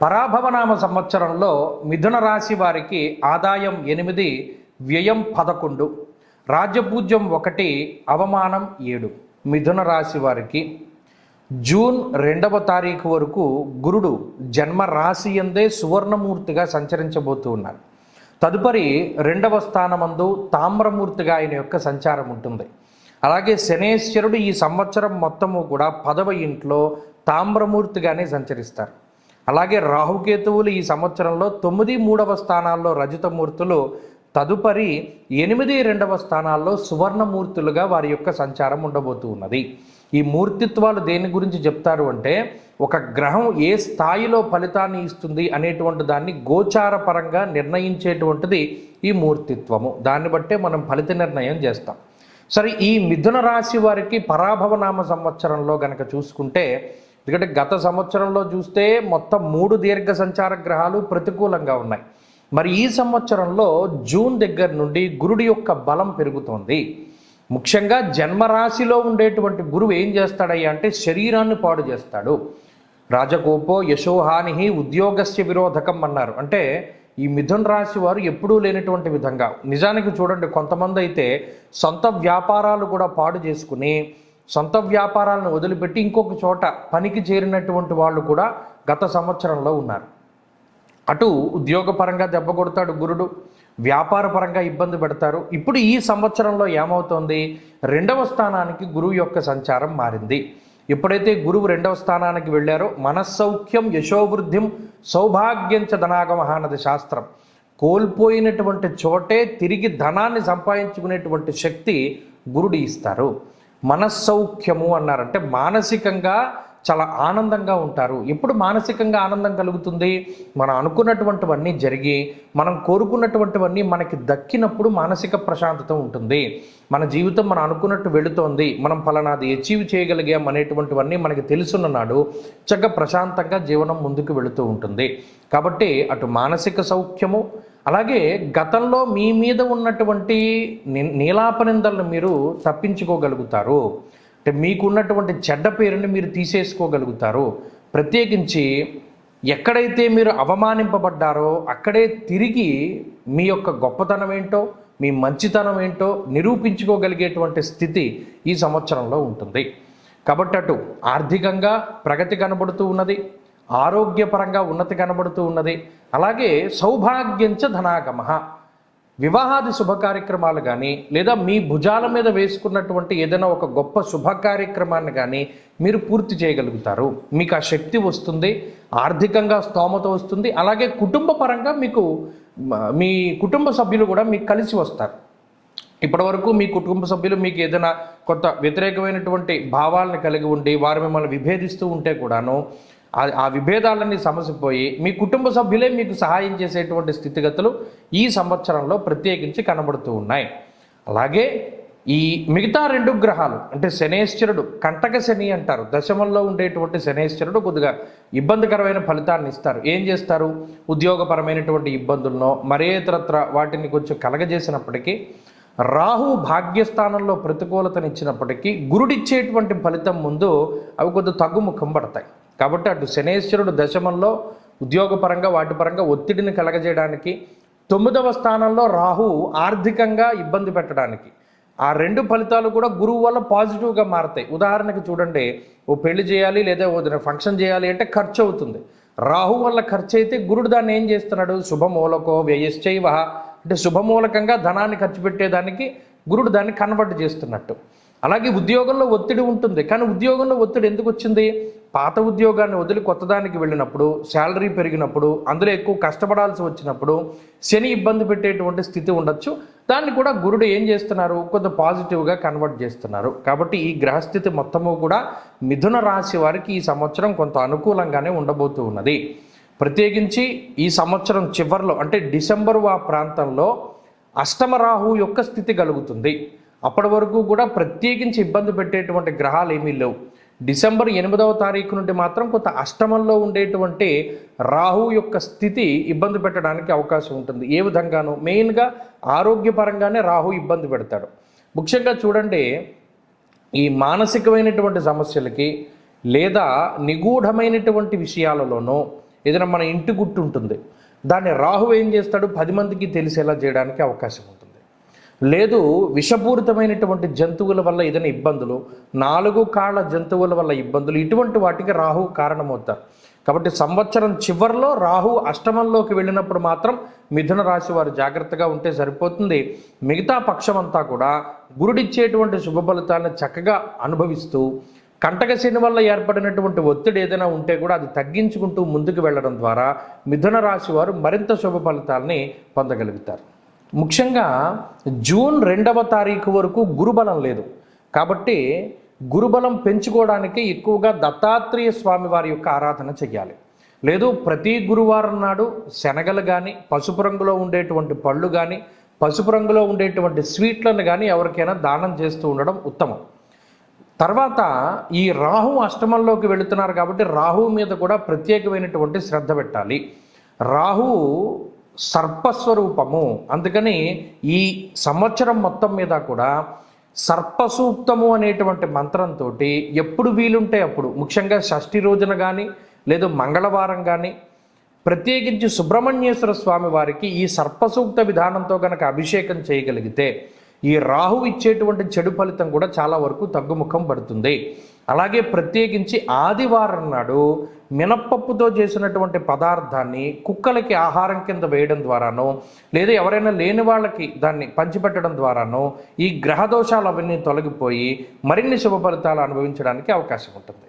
పరాభవనామ సంవత్సరంలో మిథున రాశి వారికి ఆదాయం 8, వ్యయం 11, రాజ్యపూజ్యం 1, అవమానం 7. మిథున రాశి వారికి జూన్ 2వ తారీఖు వరకు గురుడు జన్మ రాశి యందే సువర్ణమూర్తిగా సంచరించబోతూ ఉన్నారు. తదుపరి 2వ స్థానమందు తామ్రమూర్తిగా ఆయన యొక్క సంచారం ఉంటుంది. అలాగే శనేశ్వరుడు ఈ సంవత్సరం మొత్తము కూడా 10వ ఇంట్లో తామ్రమూర్తిగానే సంచరిస్తారు. అలాగే రాహుకేతువులు ఈ సంవత్సరంలో 9, 3వ స్థానాల్లో రజతమూర్తులు, తదుపరి 8, 2వ స్థానాల్లో సువర్ణమూర్తులుగా వారి యొక్క సంచారం ఉండబోతూ ఉన్నది. ఈ మూర్తిత్వాలు దేని గురించి చెప్తారు అంటే, ఒక గ్రహం ఏ స్థాయిలో ఫలితాన్ని ఇస్తుంది అనేటువంటి దాన్ని గోచార పరంగా నిర్ణయించేటువంటిది ఈ మూర్తిత్వము. దాన్ని బట్టే మనం ఫలిత నిర్ణయం చేస్తాం. సరే, ఈ మిథున రాశి వారికి పరాభవనామ సంవత్సరంలో గనక చూసుకుంటే, ఎందుకంటే గత సంవత్సరంలో చూస్తే మొత్తం 3 దీర్ఘ సంచార గ్రహాలు ప్రతికూలంగా ఉన్నాయి. మరి ఈ సంవత్సరంలో జూన్ దగ్గర నుండి గురుడి యొక్క బలం పెరుగుతోంది. ముఖ్యంగా జన్మరాశిలో ఉండేటువంటి గురువు ఏం చేస్తాడయ్యా అంటే శరీరాన్ని పాడు చేస్తాడు. రాజకోపో యశోహాని ఉద్యోగస్య విరోధకం అన్నారు. అంటే ఈ మిథున రాశి వారు ఎప్పుడూ లేనటువంటి విధంగా, నిజానికి చూడండి, కొంతమంది అయితే సొంత వ్యాపారాలు కూడా పాడు చేసుకుని సొంత వ్యాపారాలను వదిలిపెట్టి ఇంకొక చోట పనికి చేరినటువంటి వాళ్ళు కూడా గత సంవత్సరంలో ఉన్నారు. అటు ఉద్యోగపరంగా దెబ్బ కొడతాడు గురుడు, వ్యాపారపరంగా ఇబ్బంది పెడతారు. ఇప్పుడు ఈ సంవత్సరంలో ఏమవుతోంది, 2వ స్థానానికి గురువు యొక్క సంచారం మారింది. ఎప్పుడైతే గురువు 2వ స్థానానికి వెళ్ళారో మనస్సౌఖ్యం యశోవృద్ధిం సౌభాగ్యంచ ధనాగమః అన్నది శాస్త్రం. కోల్పోయినటువంటి చోటే తిరిగి ధనాన్ని సంపాదించుకునేటువంటి శక్తి గురుడు ఇస్తారు. మనస్సౌఖ్యము అన్నారంటే మానసికంగా చాలా ఆనందంగా ఉంటారు. ఎప్పుడు మానసికంగా ఆనందం కలుగుతుంది, మనం అనుకున్నటువంటివన్నీ జరిగి మనం కోరుకున్నటువంటివన్నీ మనకి దక్కినప్పుడు మానసిక ప్రశాంతత ఉంటుంది. మన జీవితం మనం అనుకున్నట్టు వెళుతోంది, మనం ఫలానాది అచీవ్ చేయగలిగాం అనేటువంటివన్నీ మనకి తెలుసున్న నాడు చక్కగా ప్రశాంతంగా జీవనం ముందుకు వెళుతూ ఉంటుంది. కాబట్టి అటు మానసిక సౌఖ్యము, అలాగే గతంలో మీ మీద ఉన్నటువంటి నీలాపనిందలను మీరు తప్పించుకోగలుగుతారు. అంటే మీకున్నటువంటి చెడ్డ పేరుని మీరు తీసేసుకోగలుగుతారు. ప్రత్యేకించి ఎక్కడైతే మీరు అవమానింపబడ్డారో అక్కడే తిరిగి మీ యొక్క గొప్పతనం ఏంటో, మీ మంచితనం ఏంటో నిరూపించుకోగలిగేటువంటి స్థితి ఈ సంవత్సరంలో ఉంటుంది. కాబట్టి అటు ఆర్థికంగా ప్రగతి కనబడుతూ ఉన్నది, ఆరోగ్యపరంగా ఉన్నతి కనబడుతూ ఉన్నది. అలాగే సౌభాగ్యంచ ధనాగమః, వివాహాది శుభ కార్యక్రమాలు కానీ లేదా మీ భుజాల మీద వేసుకున్నటువంటి ఏదైనా ఒక గొప్ప శుభ కార్యక్రమాన్ని కానీ మీరు పూర్తి చేయగలుగుతారు. మీకు ఆ శక్తి వస్తుంది, ఆర్థికంగా స్తోమత వస్తుంది. అలాగే కుటుంబ పరంగా మీకు మీ కుటుంబ సభ్యులు కూడా మీకు కలిసి వస్తారు. ఇప్పటివరకు మీ కుటుంబ సభ్యులు మీకు ఏదైనా కొంత వ్యతిరేకమైనటువంటి భావాలను కలిగి ఉండి వారు మిమ్మల్ని విభేదిస్తూ ఉంటే కూడాను ఆ విభేదాలన్నీ సమసిపోయి మీ కుటుంబ సభ్యులే మీకు సహాయం చేసేటువంటి స్థితిగతులు ఈ సంవత్సరంలో ప్రత్యేకించి కనబడుతూ ఉన్నాయి. అలాగే ఈ మిగతా 2 గ్రహాలు అంటే శనేశ్వరుడు, కంటక శని అంటారు, దశమంలో ఉండేటువంటి శనేశ్వరుడు కొద్దిగా ఇబ్బందికరమైన ఫలితాన్ని ఇస్తారు. ఏం చేస్తారు, ఉద్యోగపరమైనటువంటి ఇబ్బందులను మరేతరత్ర వాటిని కొంచెం కలగజేసినప్పటికీ, రాహు భాగ్యస్థానంలో ప్రతికూలతనిచ్చినప్పటికీ గురుడిచ్చేటువంటి ఫలితం ముందు అవి కొద్దిగా తగ్గుముఖం పడతాయి. కాబట్టి అటు శనేశ్వరుడు దశమంలో ఉద్యోగపరంగా వాటి పరంగా ఒత్తిడిని కలగజేయడానికి, 9వ స్థానంలో రాహు ఆర్థికంగా ఇబ్బంది పెట్టడానికి, ఆ 2 ఫలితాలు కూడా గురువు వల్ల పాజిటివ్గా మారతాయి. ఉదాహరణకి చూడండి, ఓ పెళ్లి చేయాలి లేదా ఓ ఫంక్షన్ చేయాలి అంటే ఖర్చు అవుతుంది. రాహు వల్ల ఖర్చు అయితే గురుడు దాన్ని ఏం చేస్తున్నాడు, శుభమూలకో వ్యయశ్చైవ, అంటే శుభమూలకంగా ధనాన్ని ఖర్చు పెట్టేదానికి గురుడు దాన్ని కన్వర్ట్ చేస్తున్నట్టు. అలాగే ఉద్యోగంలో ఒత్తిడి ఉంటుంది, కానీ ఉద్యోగంలో ఒత్తిడి ఎందుకు వచ్చింది, పాత ఉద్యోగాన్ని వదిలి కొత్తదానికి వెళ్ళినప్పుడు, శాలరీ పెరిగినప్పుడు, అందులో ఎక్కువ కష్టపడాల్సి వచ్చినప్పుడు శని ఇబ్బంది పెట్టేటువంటి స్థితి ఉండొచ్చు. దాన్ని కూడా గురుడు ఏం చేస్తున్నారు, కొంత పాజిటివ్గా కన్వర్ట్ చేస్తున్నారు. కాబట్టి ఈ గ్రహస్థితి మొత్తము కూడా మిథున రాశి వారికి ఈ సంవత్సరం కొంత అనుకూలంగానే ఉండబోతూ ఉన్నది. ప్రత్యేకించి ఈ సంవత్సరం చివరిలో అంటే డిసెంబరు ఆ ప్రాంతంలో అష్టమ రాహు యొక్క స్థితి కలుగుతుంది. అప్పటి వరకు కూడా ప్రత్యేకించి ఇబ్బంది పెట్టేటువంటి గ్రహాలు ఏమీ లేవు. డిసెంబర్ 8వ తారీఖు నుండి మాత్రం కొంత అష్టమంలో ఉండేటువంటి రాహు యొక్క స్థితి ఇబ్బంది పెట్టడానికి అవకాశం ఉంటుంది. ఏ విధంగానూ మెయిన్గా ఆరోగ్యపరంగానే రాహు ఇబ్బంది పెడతాడు. ముఖ్యంగా చూడండి, ఈ మానసికమైనటువంటి సమస్యలకి లేదా నిగూఢమైనటువంటి విషయాలలోనూ ఏదైనా మన ఇంటి గుట్టు ఉంటుంది, దాన్ని రాహు ఏం చేస్తాడు, 10 మందికి తెలిసేలా చేయడానికి అవకాశం ఉంటుంది. లేదు విషపూరితమైనటువంటి జంతువుల వల్ల ఏదైనా ఇబ్బందులు, 4 కాళ్ళ జంతువుల వల్ల ఇబ్బందులు, ఇటువంటి వాటికి రాహు కారణమవుతారు. కాబట్టి సంవత్సరం చివరిలో రాహు అష్టమంలోకి వెళ్ళినప్పుడు మాత్రం మిథున రాశి వారు జాగ్రత్తగా ఉంటే సరిపోతుంది. మిగతా పక్షం అంతా కూడా గురుడిచ్చేటువంటి శుభ ఫలితాలను చక్కగా అనుభవిస్తూ, కంటక శని వల్ల ఏర్పడినటువంటి ఒత్తిడి ఏదైనా ఉంటే కూడా అది తగ్గించుకుంటూ ముందుకు వెళ్ళడం ద్వారా మిథున రాశి వారు మరింత శుభ ఫలితాలని పొందగలుగుతారు. ముఖ్యంగా జూన్ 2వ తారీఖు వరకు గురుబలం లేదు కాబట్టి గురుబలం పెంచుకోవడానికి ఎక్కువగా దత్తాత్రేయ స్వామి వారి యొక్క ఆరాధన చెయ్యాలి. లేదు ప్రతి గురువారం నాడు శనగలు కానీ, పసుపు రంగులో ఉండేటువంటి పళ్ళు కానీ, పసుపు రంగులో ఉండేటువంటి స్వీట్లను కానీ ఎవరికైనా దానం చేస్తూ ఉండడం ఉత్తమం. తర్వాత ఈ రాహు అష్టమంలోకి వెళుతున్నారు కాబట్టి రాహు మీద కూడా ప్రత్యేకమైనటువంటి శ్రద్ధ పెట్టాలి. రాహు సర్పస్వరూపము, అందుకని ఈ సంవత్సరం మొత్తం మీద కూడా సర్పసూక్తము అనేటువంటి మంత్రంతో ఎప్పుడు వీలుంటే అప్పుడు, ముఖ్యంగా షష్ఠి రోజున కానీ లేదు మంగళవారం కానీ ప్రత్యేకించి సుబ్రహ్మణ్యేశ్వర స్వామి వారికి ఈ సర్పసూక్త విధానంతో కనుక అభిషేకం చేయగలిగితే ఈ రాహు ఇచ్చేటువంటి చెడు ఫలితం కూడా చాలా వరకు తగ్గుముఖం పడుతుంది. అలాగే ప్రత్యేకించి ఆదివారం నాడు మినప్పప్పుతో చేసినటువంటి పదార్థాన్ని కుక్కలకి ఆహారం కింద వేయడం ద్వారానో, లేదా ఎవరైనా లేని వాళ్ళకి దాన్ని పంచిపెట్టడం ద్వారానో ఈ గ్రహదోషాలు అవన్నీ తొలగిపోయి మరిన్ని శుభ ఫలితాలు అనుభవించడానికి అవకాశం ఉంటుంది.